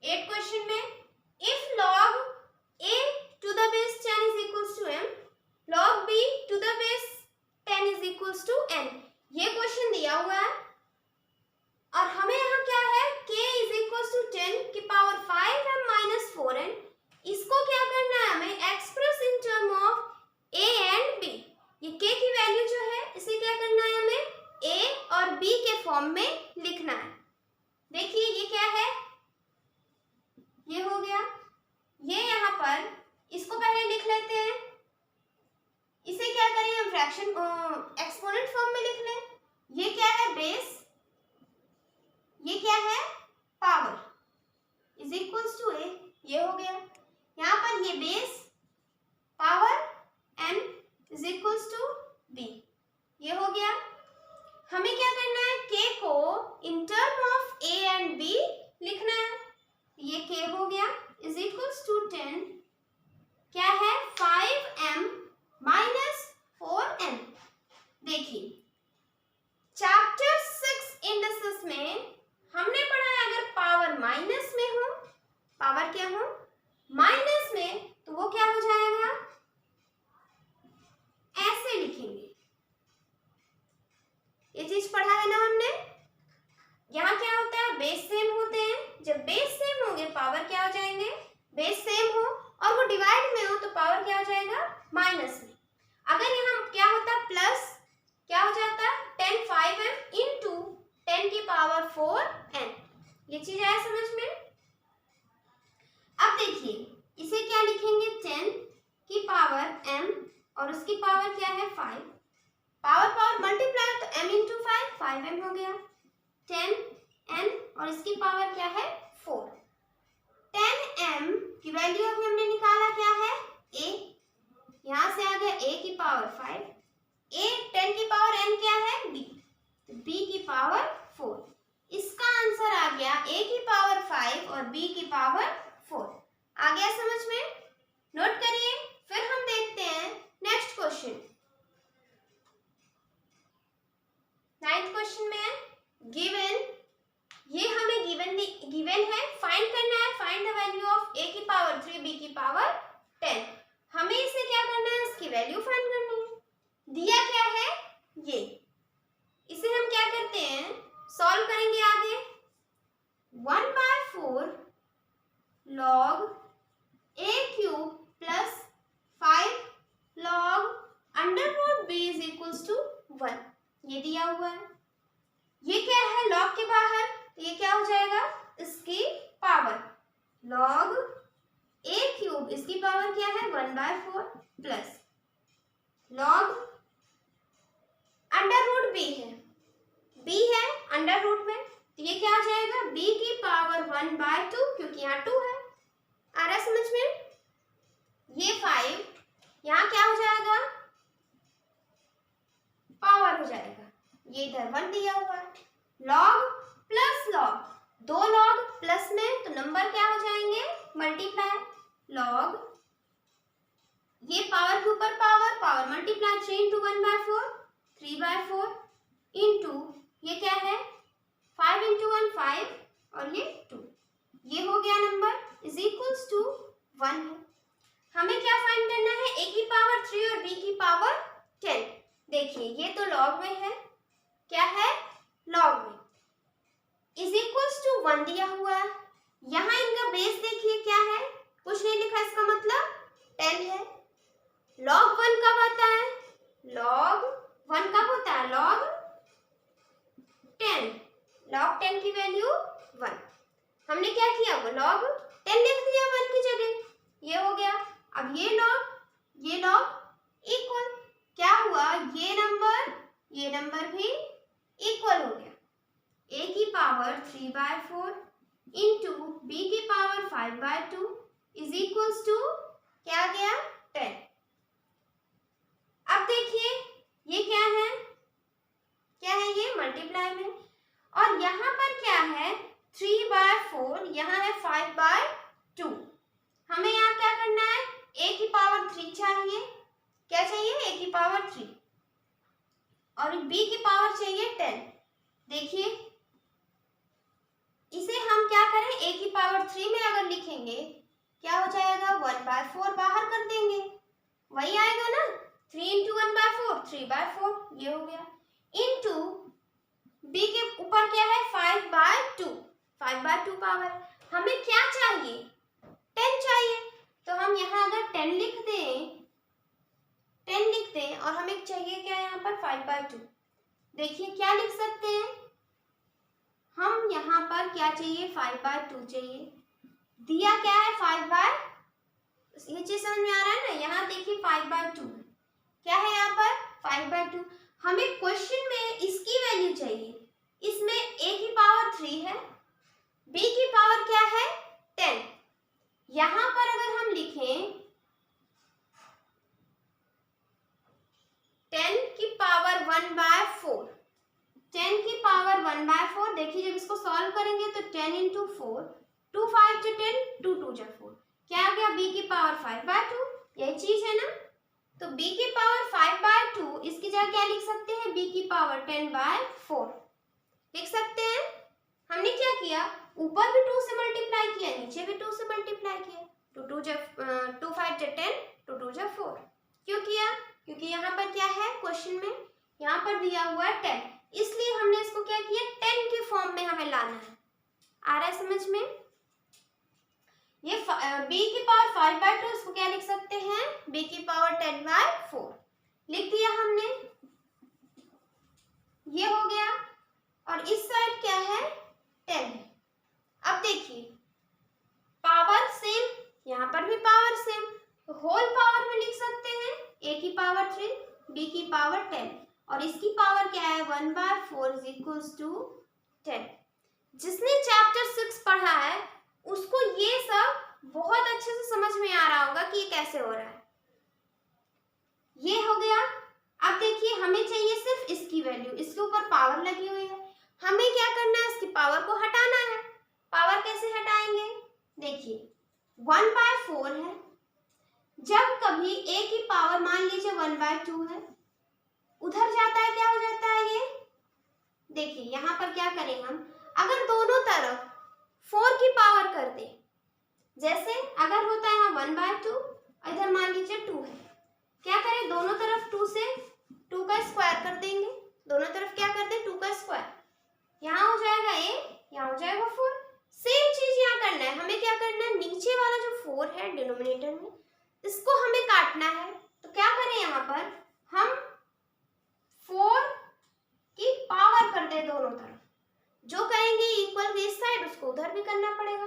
8 क्वेश्चन में if log a to the base 10 is equals to m, log b to the base 10 is equals to n, ये क्वेश्चन दिया हुआ है और हमें यहाँ क्या है k is equals to 10 की पावर 5m minus 4n, इसको क्या करना है हमें express in term of a and b, ये k की वैल्यू जो है इसे क्या करना है हमें a और b के फॉर्म में लिखना है। देखिए ये क्या है, ये हो गया, ये यहाँ पर इसको पहले लिख लेते हैं, इसे क्या करें हम फ्रैक्शन एक्सपोनेंट फॉर्म में लिख लें, ये क्या है बेस, ये क्या है power is equals to a, ये हो गया, यहाँ पर ये बेस पावर n ये चीज आया समझ में। अब देखिए इसे क्या लिखेंगे, 10 की पावर m और उसकी पावर क्या है 5, पावर पावर मल्टीप्लाई तो m इंटू 5m हो गया, 10n और इसकी पावर क्या है 4। 10m की वैल्यू अभी हमने निकाला क्या है a, यहां से आ गया a की पावर 5, a 10 की पावर n क्या है b, तो b की पावर 4। इसका आंसर आ गया a की पावर 5 और b की पावर 4। आ गया समझ में, नोट करिए। फिर हम देखते हैं नेक्स्ट क्वेश्चन। 9th क्वेश्चन में है गिवन, ये हमें गिवन है, फाइंड करना है, find the value of a की पावर 3 b की पावर 10। हमें इसे क्या करना है, इसकी वैल्यू फाइंड करनी है। दिया क्या है ये, इसे हम क्या करते हैं सॉल्व करेंगे आगे। 1/4 log a cube plus 5 log under b is equals to 1, ये दिया हुआ है। ये क्या है log के बाहर, तो ये क्या हो जाएगा इसकी पावर log a क्यूब, इसकी पावर क्या है 1/4 प्लस log अंडर b है, b है अंडर रूट में, तो ये क्या आ जाएगा b की पावर 1/2, क्योंकि यहाँ 2 है। आ रहा है समझ में। ये 5 यहाँ क्या हो जाएगा पावर हो जाएगा, ये इधर 1 दिया हुआ है। log प्लस log, दो log प्लस में तो नंबर क्या हो जाएंगे मल्टीप्लाई, log ये पावर के ऊपर power, power multiply 3 into 1/4 3/4 into ये क्या है 5 इंटू 1 5 और ये 2, ये हो गया नंबर इज इक्वल्स टू 1 है। हमें क्या फाइंड करना है a की पावर 3 और b की पावर 10। देखिए ये तो log में है, क्या है log में, इज इक्वल्स टू 1 दिया हुआ है। यहाँ इनका बेस देखिए क्या है, कुछ नहीं लिखा, इसका मतलब 10 है। log 1 कब आता है, log 1 कब होता है log 10, log 10 की वैल्यू 1। हमने क्या किया वो log 10 लिख दिया 1 की जगह, ये हो गया। अब ये log इक्वल, क्या हुआ ये नंबर भी इक्वल हो गया। a की पावर 3/4 इंटू b की पावर 5/2 इज इक्वल्स टू क्या आ गया 10। अब देखिए ये क्या है ये मल्टीप्लाई में, और यहाँ पर क्या है 3/4, यहाँ है 5/2। हमें यहाँ क्या करना है a की पावर 3 चाहिए, क्या चाहिए a की पावर 3 और b की पावर चाहिए 10। देखिए इसे हम क्या करें a की पावर 3 में अगर लिखेंगे क्या हो जाएगा 1/4 बाहर कर देंगे, वही आएगा ना 3 इंटू 1/4 3/4, ये हो गया, इंटू b के ऊपर क्या है 5/2 पावर। हमें क्या चाहिए 10 चाहिए, तो हम यहाँ अगर 10 लिख दें और हमें चाहिए क्या यहाँ पर 5/2। देखिए क्या लिख सकते हैं हम, यहाँ पर क्या चाहिए 5/2 चाहिए, दिया क्या है 5/, ये चीज समझ में आ रहा है ना। यहाँ देखिए 5/2 क्या है, यहाँ पर 5/2। हमें क्वेश्चन में इसकी वैल्यू चाहिए, इसमें a की पावर 3 है, b की पावर क्या है 10। यहाँ पर अगर हम लिखें 10 की पावर 1/4, 10 की पावर 1/4, देखिए जब इसको सॉल्व करेंगे तो 10 इंटू 4, 2 5 जो 10, 2 2 जो 4, क्या आ गया b की पावर 5/2, यही चीज है ना। तो b की पावर 5/2, इसकी जगह क्या लिख सकते हैं b की पावर 10/4 लिख सकते हैं। हमने क्या किया ऊपर भी 2 से मल्टीप्लाई किया, नीचे भी 2 से मल्टीप्लाई किया, 2 5 जो 10, 2 2 जो 4। क्यों किया, क्योंकि यहाँ पर क्या है क्वेश्चन में यहाँ पर दिया हुआ है 10, इसलिए हमने इसको क्या किया 10 के फॉर्म में हमें लाना है। आ रहा है समझ में। ये b की पावर 5/2, इसको क्या लिख सकते हैं b की पावर 10/4 लिख दिया हमने, ये हो गया। और इस साइड क्या है 10 है, अब देखिए पावर सेम, यहाँ पर भी पावर सेम, तो होल पावर में लिख सकते हैं a की पावर 3, b की पावर 10 और इसकी पावर क्या है 1/4 इज इक्वल्स टू 10। जिसने चैप्टर 6 पढ़ा है उसको ये सब बहुत अच्छे से समझ में आ रहा होगा कि ये कैसे हो रहा है। ये हो गया। अब देखिए हमें चाहिए सिर्फ इसकी वैल्यू, इसके ऊपर पावर लगी हुई है, हमें क्या करना है इसकी पावर को हटाना है। पावर कैसे हटाएंगे, देखिए 1/4 है, जब कभी a की पावर मान लीजिए 1/2 है, उधर जाता है क्या हो जाता है ये, देखिए यहाँ पर क्या करें हम, अगर दोनों तरफ 4 की पावर कर दे, जैसे अगर होता है यहाँ 1/2 इधर मान लीजिए 2 है, क्या करें दोनों तरफ 2 से 2 का स्क्वायर कर देंगे, दोनों तरफ क्या कर दे 2 का स्क्वायर, यहाँ हो जाएगा a, यहाँ हो जाएगा 4। सेम चीज यहाँ करना है, हमें क्या करना है नीचे वाला जो 4 है डिनोमिनेटर में इसको हमें काटना है, तो क्या करें यहाँ पर हम 4 की पावर कर दे दोनों तरफ, जो करेंगे इक्वल इस साइड उसको उधर भी करना पड़ेगा,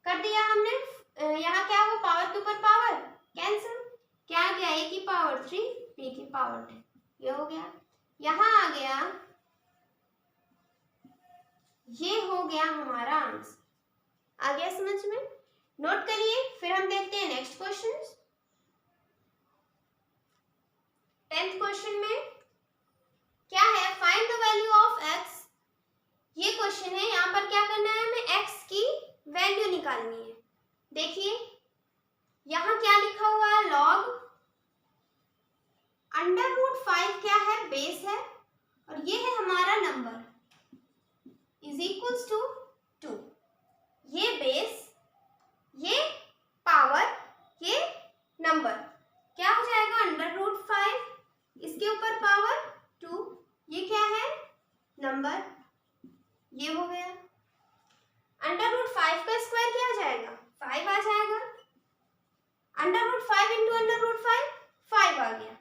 कर दिया हमने। यहाँ क्या हुआ पावर के ऊपर पावर कैंसिल, क्या आ गया a की पावर 3 b की पावर 10, ये हो गया। यहाँ आ गया, ये हो गया हमारा आंसर। आ गया समझ में, नोट करिए। फिर हम देखते हैं नेक्स्ट क्वेश्चन। 10th क्वेश्चन में क्या है, find the value of x। ये क्वेश्चन है, यहाँ पर क्या करना है हमें x की वैल्यू निकालनी है। देखिए यहाँ क्या लिखा हुआ है log √5 क्या है बेस है और ये है हमारा नंबर इज इक्वल्स टू 2। ये बेस, ये पावर, ये नंबर क्या हो जाएगा √5, इसके ऊपर पावर 2, ये क्या है नंबर, ये हो गया। √5 का स्क्वायर क्या आ जाएगा 5 आ जाएगा, √5 इंटू √5 5 आ गया।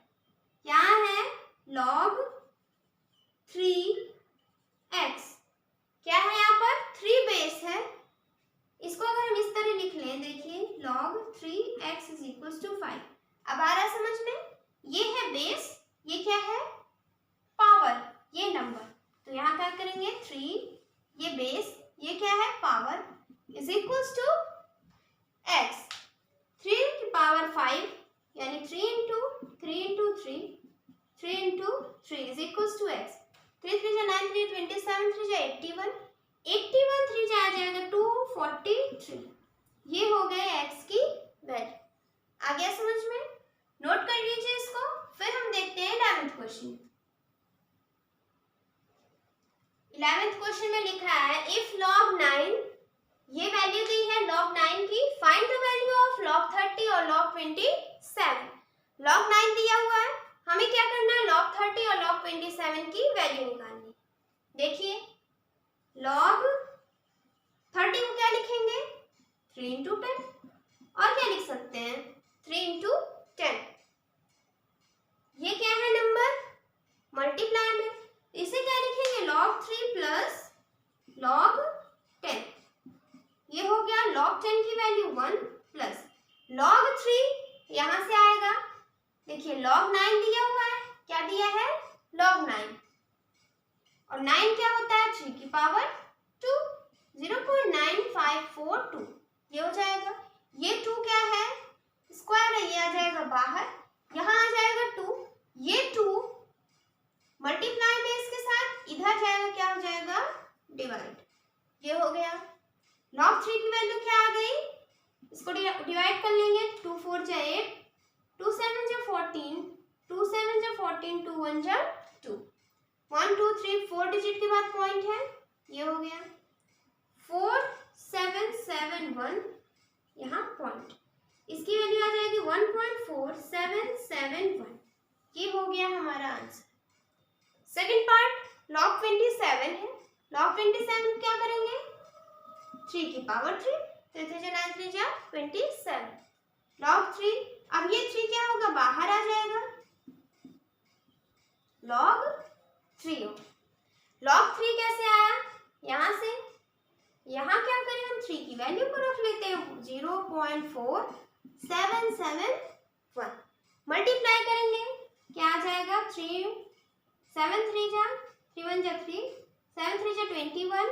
क्या है log 3x, क्या है यहाँ पर 3 बेस है, इसको अगर हम इस तरह लिख लें, देखिए log 3x is equals to 5। अब आ रहा है समझ में, ये है बेस, ये क्या है पावर, ये नंबर, तो यहाँ क्या करेंगे 3, ये बेस, ये क्या है power is equals to x, 3 की पावर 5 यानी 3 into 3 into 3, 3 into 3 is equals to x, 3 3 जा 9, 3 27, 3 जा 81, 81 3 जा आ जाएगा 243, ये हो गए x की वैल्यू। आ गया समझ में, नोट कर लीजिए इसको। फिर हम देखते हैं 11th क्वेश्चन। 11th क्वेश्चन में लिखा है इफ log 9, ये वैल्यू दी है log 9 की, find the value of log 30 और log 27। log 9 दिया हुआ है, हमें क्या करना है log 30 और log 27 की वैल्यू निकालनी। देखिए log 30 को क्या लिखेंगे 3 इंटू 10 और क्या लिख सकते हैं 3 इंटू 10, ये क्या है नंबर मल्टीप्लाई में, इसे क्या लिखेंगे log 3 प्लस log 10, ये हो गया log 10 की वैल्यू 1 प्लस log 3 यहाँ से आएगा, देखिए log 9 दिया हुआ है, क्या दिया है log 9 और 9 क्या होता है 3 की पावर 2, 0.9542, ये हो जाएगा। ये 2 क्या है स्क्वायर है, ये आ जाएगा बाहर, यहाँ आ जाएगा 2, ये 2 मल्टीप्लाई में इसके साथ इधर जाएगा, क्या हो जाएगा डिवाइड, ये हो गया। log 3 की वैल्यू क्या आ गई, इसको डिवाइड कर लेंगे, 2 4 जा 8, 2 7 जा 14, 2 7 जा 14, 2 1 जा 2, 1 2 3 4 डिजिट के बाद पॉइंट है, ये हो गया 4771, यहाँ पॉइंट, इसकी वैल्यू आ जाएगी 1.4771, ये हो गया हमारा आंसर। सेकंड पार्ट log 27 है, log 27 क्या करेंगे 3 की पावर 3, 3 3 जा 9, 3 जा 27, log 3, अब ये 3 क्या होगा बाहर आ जाएगा, log 3 हो। log 3 कैसे आया, यहाँ से, यहाँ क्या करें हम 3, 7 3 जा 3 1 जा 3, 7 3 जा 21,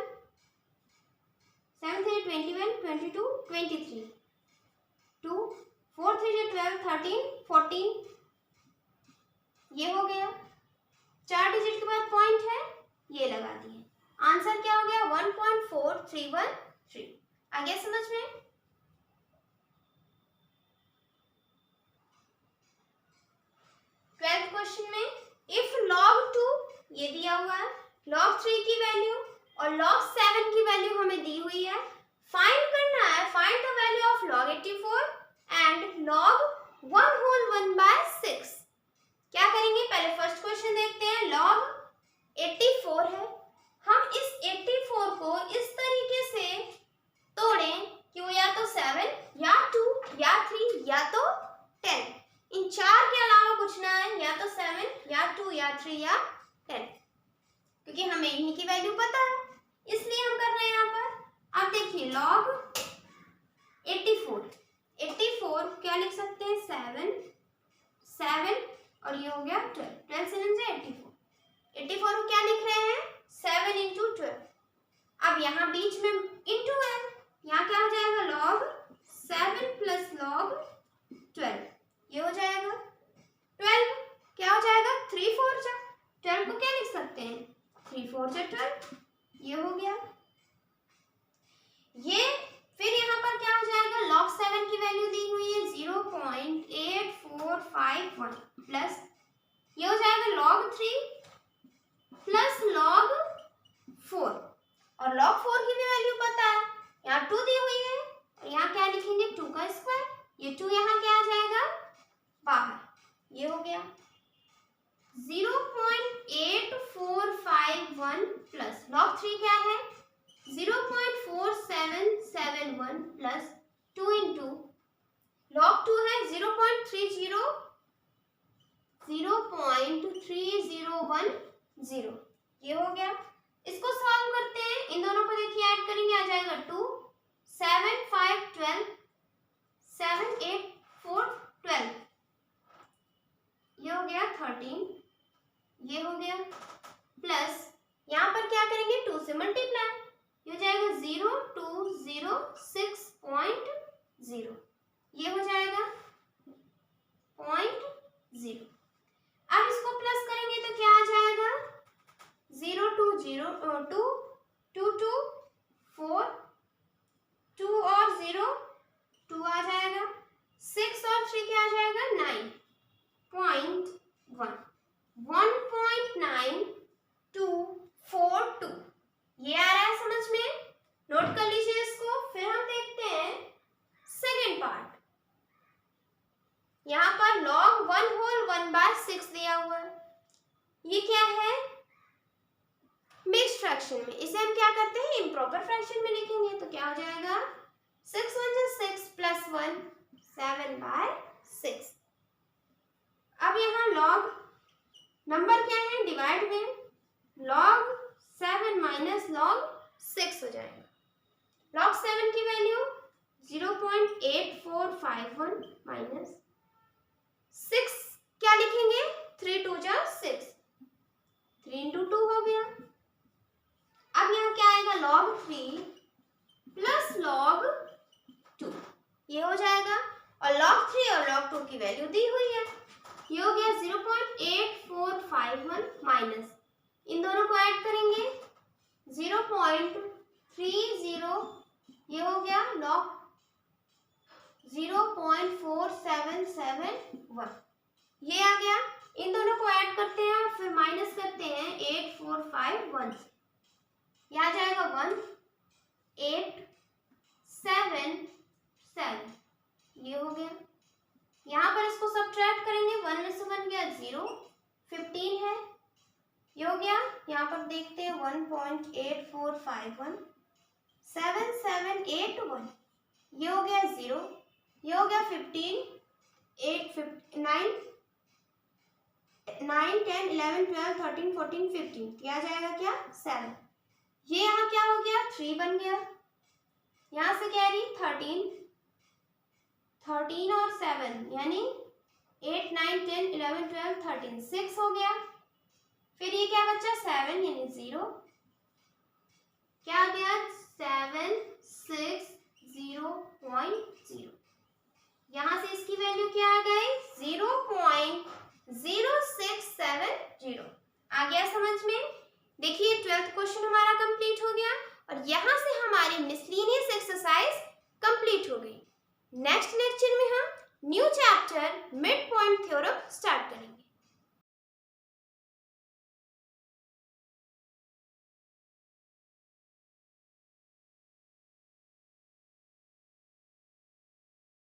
7 3 21, 22, 23, 2 4 3 जा 12, 13, 14, ये हो गया। 4 डिजिट के बाद पॉइंट है, ये लगा दिए। आंसर क्या हो गया 1.4313। आ गया समझ में? ट्वेल्थ क्वेश्चन में इफ log 2 ये दिया हुआ है, log 3 की वैल्यू और log 7 की वैल्यू हमें दी हुई है। फाइंड करना है, find the value of log 84 and log 1 whole 1/6। क्या करेंगे, पहले फर्स्ट क्वेश्चन देखते हैं। log 84 है, हम इस 84 को इस तरीके से तोड़ें कि वो या तो 7 या 2 या 3 या तो 10, इन चार के अलावा कुछ ना है, या तो 7 या 2 या 3 या 10, क्योंकि हमें इन्हीं की वैल्यू पता है इसलिए हम कर रहे हैं यहाँ पर। अब देखिए log 84 क्या लिख सकते हैं 7 और ये हो गया 12 से 84 को क्या लिख रहे हैं 7 into 12। अब यहाँ बीच में इंटू है, यहाँ क्या हो जाएगा log 7 plus log 12, ये हो जाएगा 12, क्या हो जाएगा 3 4 जा 12 को क्या लिख सकते हैं 3 4 जा 12, ये हो गया। ये फिर यहाँ पर क्या हो जाएगा log 7 की वैल्यू दी हुई है 0.8451 प्लस ये हो जाएगा log 3 प्लस log 4, और log 4 की भी वैल्यू पता है, यहाँ 2 दी हुई है और यहाँ क्या लिखेंगे 2 का स्क्वायर, ये 2 यहाँ क्या आ जाएगा बाहर, ये हो गया 0.8451 प्लस log 3 क्या है 0.4771 प्लस 2 इंटू log 2 है 0.3010, ये हो गया। इसको सॉल्व करते हैं, इन दोनों को देखिए ऐड करेंगे, आ जाएगा 2 7 5 12 7 8 4 12, ये हो गया 13, ये हो गया प्लस यहाँ पर क्या करेंगे 2 से मल्टीप्लाई, ये हो जाएगा 0206.0, ये हो जाएगा 0.0। अब इसको प्लस करेंगे तो क्या आ जाएगा 0 2 0 2 2 2 4 2 और 0 2 आ जाएगा, 6 और 3 क्या आ जाएगा 9.1 1.9242, ये आ रहा है समझ में, नोट कर लीजिए इसको। फिर हम देखते हैं सेकेंड पार्ट। यहाँ पर log 1 whole 1/6 दिया हुआ है, ये क्या है मिक्स्ड फ्रैक्शन में, इसे हम क्या करते हैं इम्प्रॉपर फ्रैक्शन में लिखेंगे, तो क्या हो जाएगा 6 1 6 प्लस 1 7/6। अब यहाँ log नंबर क्या है डिवाइड में, log 7 माइनस log 6 हो जाएगा। log 7 की वैल्यू 0.8451 माइनस 6 क्या लिखेंगे 3 2 जा 6, 3 into 2 हो गया। अब यहाँ क्या आएगा log 3 प्लस log 2, ये हो जाएगा, और log 3 और log 2 की वैल्यू दी हुई है, ये हो गया 0.8451 माइनस इन दोनों को ऐड करेंगे 0.30, ये हो गया log 0.4771, ये आ गया। इन दोनों को ऐड करते हैं और फिर माइनस करते हैं 8451 से, ये आ जाएगा 1877, ये हो गया। यहाँ पर इसको सब्ट्रैक्ट करेंगे, 1 में से 1 गया 0, 15 है, ये हो गया। यहाँ पर देखते हैं 1.8451 7781, ये हो गया 0, ये हो गया 15 8 9 9 10 11 12 13 14 15, क्या जाएगा क्या 7, ये यहाँ क्या हो गया 3 बन गया, यहाँ से कैरी 13 और 7 यानी 8, 9, 10, 11, 12, 13, 6 हो गया। फिर ये क्या बचा 7 यानी 0, क्या आ गया 7, 6, 0.0। यहाँ से इसकी वैल्यू क्या आ गई 0.0670। आ गया समझ में? देखिए 12th क्वेश्चन हमारा कंप्लीट हो गया और यहाँ से हमारी मिसलेनियस एक्सरसाइज कंप्लीट हो गई। नेक्स्ट लेक्चर में हम new chapter mid point theorem start करेंगे।